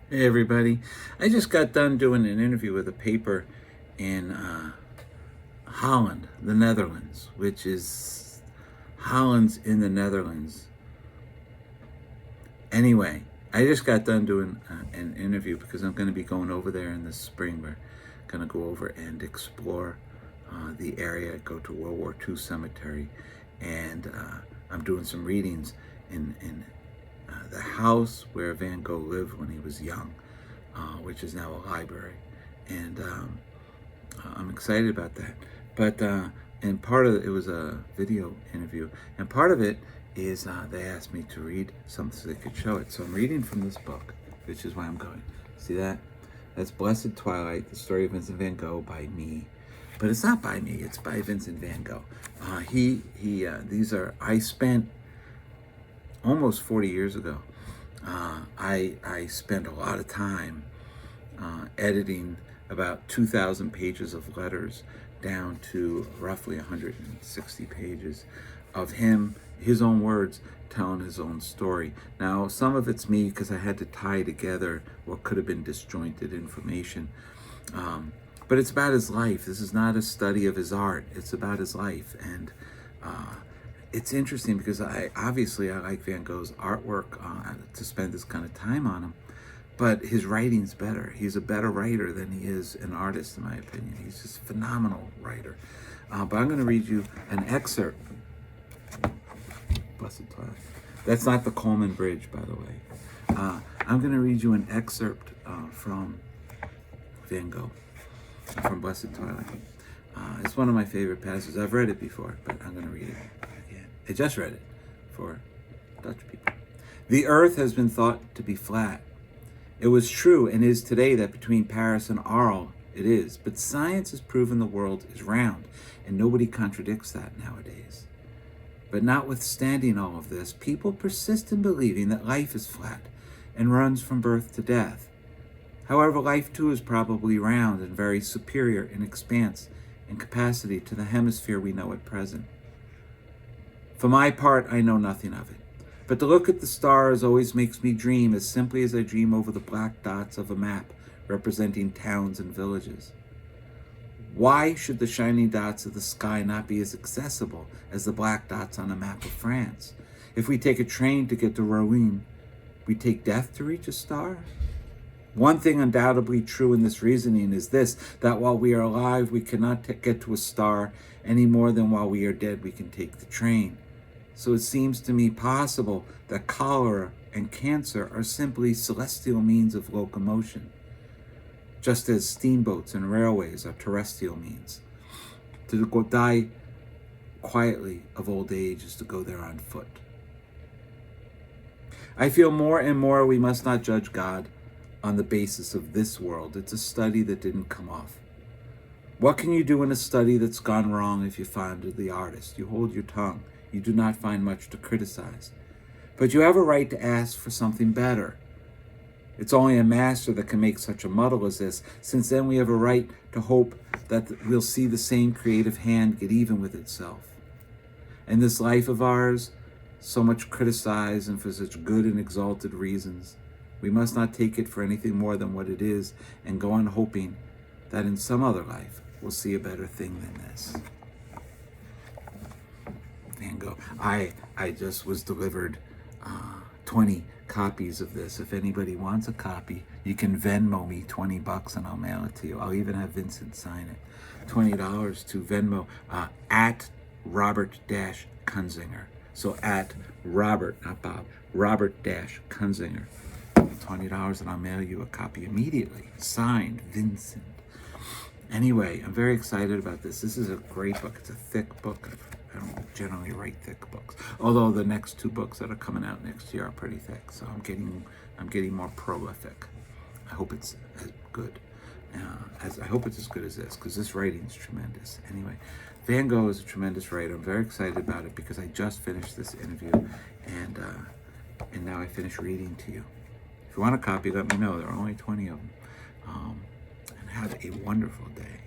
Hey everybody, I just got done doing an interview with a paper in Holland, the Netherlands, which is Holland's in the Netherlands. Anyway, I just got done doing an interview because I'm going to be going over there in the spring. We're going to go over and explore the area, go to World War II cemetery, and I'm doing some readings in the house where Van Gogh lived when he was young, which is now a library. And I'm excited about that. But and part of it was a video interview, and part of it is they asked me to read something so they could show it. So I'm reading from this book, which is why I'm going. See that? That's Blessed Twilight, the story of Vincent van Gogh by me. But it's not by me, it's by Vincent van Gogh. I spent almost 40 years ago. I spent a lot of time editing about 2,000 pages of letters down to roughly 160 pages of him, his own words, telling his own story. Now, some of it's me because I had to tie together what could have been disjointed information. But it's about his life. This is not a study of his art. It's about his life. And it's interesting because I like Van Gogh's artwork to spend this kind of time on him. But his writing's better. He's a better writer than he is an artist, in my opinion. He's just a phenomenal writer. But I'm going to read you an excerpt. Blessed Twilight. That's not the Coleman Bridge, by the way. I'm going to read you an excerpt from Van Gogh, from Blessed Twilight. It's one of my favorite passages. I've read it before, but I'm going to read it again. I just read it for Dutch people. The earth has been thought to be flat. It was true and is today that between Paris and Arles it is, but science has proven the world is round, and nobody contradicts that nowadays. But notwithstanding all of this, people persist in believing that life is flat and runs from birth to death. However, life too is probably round and very superior in expanse and capacity to the hemisphere we know at present. For my part, I know nothing of it. But to look at the stars always makes me dream as simply as I dream over the black dots of a map representing towns and villages. Why should the shining dots of the sky not be as accessible as the black dots on a map of France? If we take a train to get to Rouen, we take death to reach a star? One thing undoubtedly true in this reasoning is this, that while we are alive, we cannot get to a star any more than while we are dead, we can take the train. So it seems to me possible that cholera and cancer are simply celestial means of locomotion, just as steamboats and railways are terrestrial means. To go die quietly of old age is to go there on foot. I feel more and more we must not judge God on the basis of this world. It's a study that didn't come off. What can you do in a study that's gone wrong if you find the artist? You hold your tongue. You do not find much to criticize. But you have a right to ask for something better. It's only a master that can make such a muddle as this, since then we have a right to hope that we'll see the same creative hand get even with itself. And this life of ours, so much criticized and for such good and exalted reasons, we must not take it for anything more than what it is and go on hoping that in some other life we'll see a better thing than this. Van Gogh. I just was delivered 20 copies of this. If anybody wants a copy, you can Venmo me $20 and I'll mail it to you. I'll even have Vincent sign it. $20 to Venmo at Robert-Kunzinger. So at Robert, not Bob, Robert-Kunzinger. $20 and I'll mail you a copy immediately. Signed, Vincent. Anyway, I'm very excited about this. This is a great book. It's a thick book. I don't generally write thick books, although the next two books that are coming out next year are pretty thick. So I'm getting more prolific. I hope it's as good. I hope it's as good as this, because this writing is tremendous. Anyway, Van Gogh is a tremendous writer. I'm very excited about it because I just finished this interview, and now I finished reading to you. If you want a copy, let me know. There are only 20 of them. And have a wonderful day.